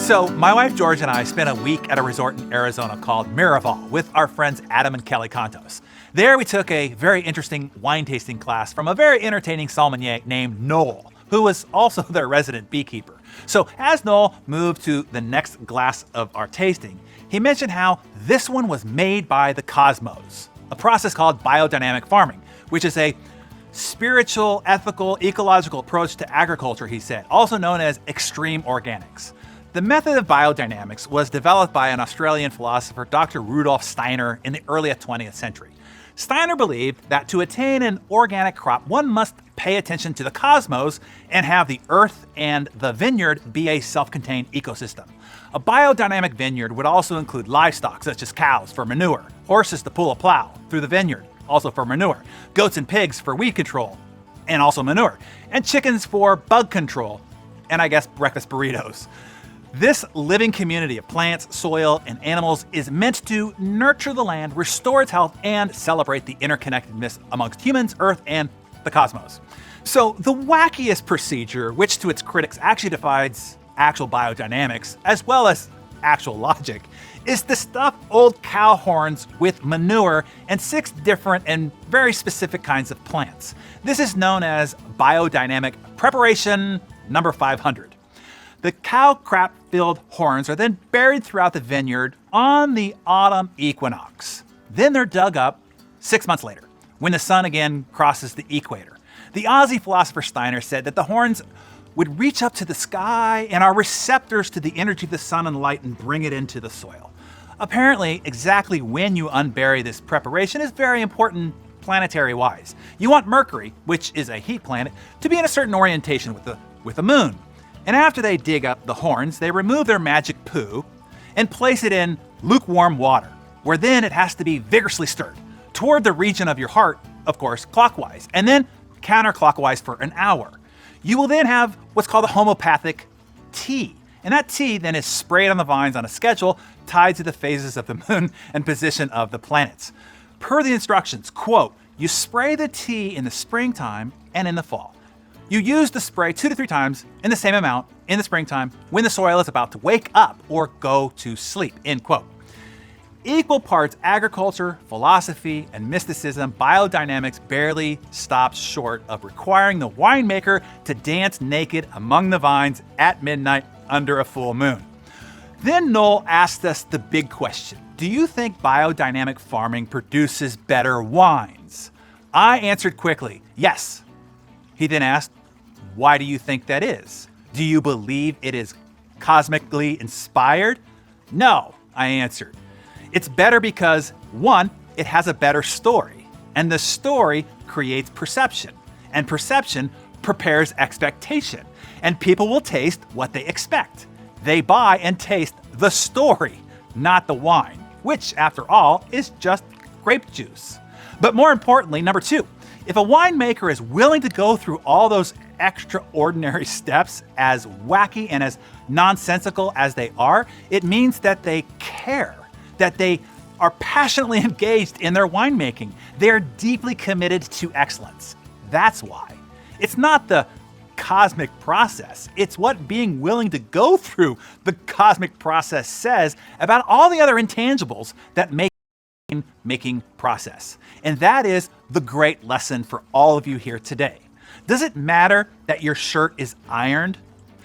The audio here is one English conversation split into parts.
So, my wife George and I spent a week at a resort in Arizona called Miraval with our friends Adam and Kelly Contos. There, we took a very interesting wine tasting class from a very entertaining sommelier named Noel, who was also their resident beekeeper. So, as Noel moved to the next glass of our tasting, he mentioned how this one was made by the cosmos, a process called biodynamic farming, which is a spiritual, ethical, ecological approach to agriculture, he said, also known as extreme organics. The method of biodynamics was developed by an Australian philosopher, Dr. Rudolf Steiner, in the early 20th century. Steiner believed that to attain an organic crop, one must pay attention to the cosmos and have the earth and the vineyard be a self-contained ecosystem. A biodynamic vineyard would also include livestock, such as cows for manure, horses to pull a plow through the vineyard, also for manure, goats and pigs for weed control, and also manure, and chickens for bug control, and I guess breakfast burritos. This living community of plants, soil, and animals is meant to nurture the land, restore its health, and celebrate the interconnectedness amongst humans, Earth, and the cosmos. So the wackiest procedure, which to its critics actually defies actual biodynamics, as well as actual logic, is to stuff old cow horns with manure and 6 different and very specific kinds of plants. This is known as biodynamic preparation number 500. The cow crap-filled horns are then buried throughout the vineyard on the autumn equinox. Then they're dug up 6 months later, when the sun again crosses the equator. The Aussie philosopher Steiner said that the horns would reach up to the sky and are receptors to the energy of the sun and light and bring it into the soil. Apparently, exactly when you unbury this preparation is very important planetary-wise. You want Mercury, which is a heat planet, to be in a certain orientation with the moon. And after they dig up the horns, they remove their magic poo and place it in lukewarm water, where then it has to be vigorously stirred toward the region of your heart, of course, clockwise, and then counterclockwise for an hour. You will then have what's called a homeopathic tea. And that tea then is sprayed on the vines on a schedule tied to the phases of the moon and position of the planets. Per the instructions, quote, you spray the tea in the springtime and in the fall. You use the spray 2 to 3 times in the same amount in the springtime when the soil is about to wake up or go to sleep, end quote. Equal parts agriculture, philosophy, and mysticism, biodynamics barely stops short of requiring the winemaker to dance naked among the vines at midnight under a full moon. Then Noel asked us the big question. Do you think biodynamic farming produces better wines? I answered quickly, yes. He then asked, why do you think that is? Do you believe it is cosmically inspired? No, I answered. It's better because, 1, it has a better story, and the story creates perception, and perception prepares expectation, and people will taste what they expect. They buy and taste the story, not the wine, which, after all, is just grape juice. But more importantly, number 2, if a winemaker is willing to go through all those extraordinary steps, as wacky and as nonsensical as they are, it means that they care, that they are passionately engaged in their winemaking. They're deeply committed to excellence. That's why. It's not the cosmic process. It's what being willing to go through the cosmic process says about all the other intangibles that make making process. And that is the great lesson for all of you here today. Does it matter that your shirt is ironed?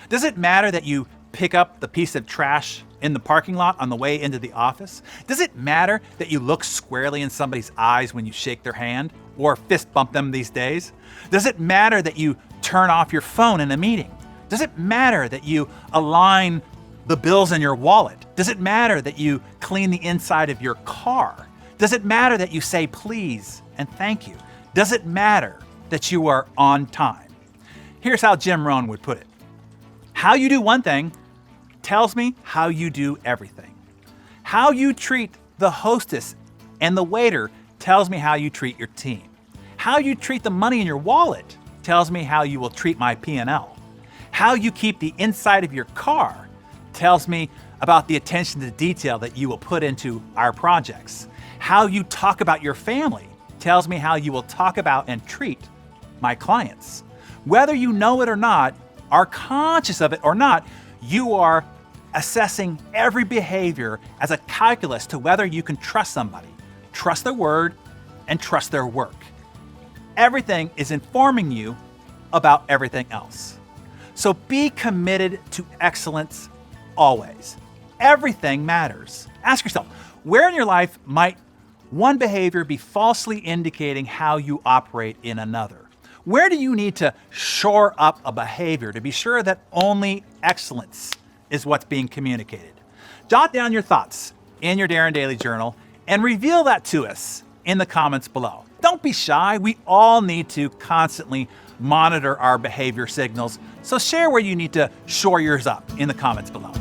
Does it matter that you pick up the piece of trash in the parking lot on the way into the office? Does it matter that you look squarely in somebody's eyes when you shake their hand or fist bump them these days? Does it matter that you turn off your phone in a meeting? Does it matter that you align the bills in your wallet? Does it matter that you clean the inside of your car? Does it matter that you say please and thank you? Does it matter that you are on time? Here's how Jim Rohn would put it. How you do one thing tells me how you do everything. How you treat the hostess and the waiter tells me how you treat your team. How you treat the money in your wallet tells me how you will treat my P&L. How you keep the inside of your car tells me about the attention to detail that you will put into our projects. How you talk about your family tells me how you will talk about and treat my clients. Whether you know it or not, are conscious of it or not, you are assessing every behavior as a calculus to whether you can trust somebody, trust their word, and trust their work. Everything is informing you about everything else. So be committed to excellence always. Everything matters. Ask yourself, where in your life might one behavior be falsely indicating how you operate in another? Where do you need to shore up a behavior to be sure that only excellence is what's being communicated? Jot down your thoughts in your Darren Daily Journal and reveal that to us in the comments below. Don't be shy. We all need to constantly monitor our behavior signals. So share where you need to shore yours up in the comments below.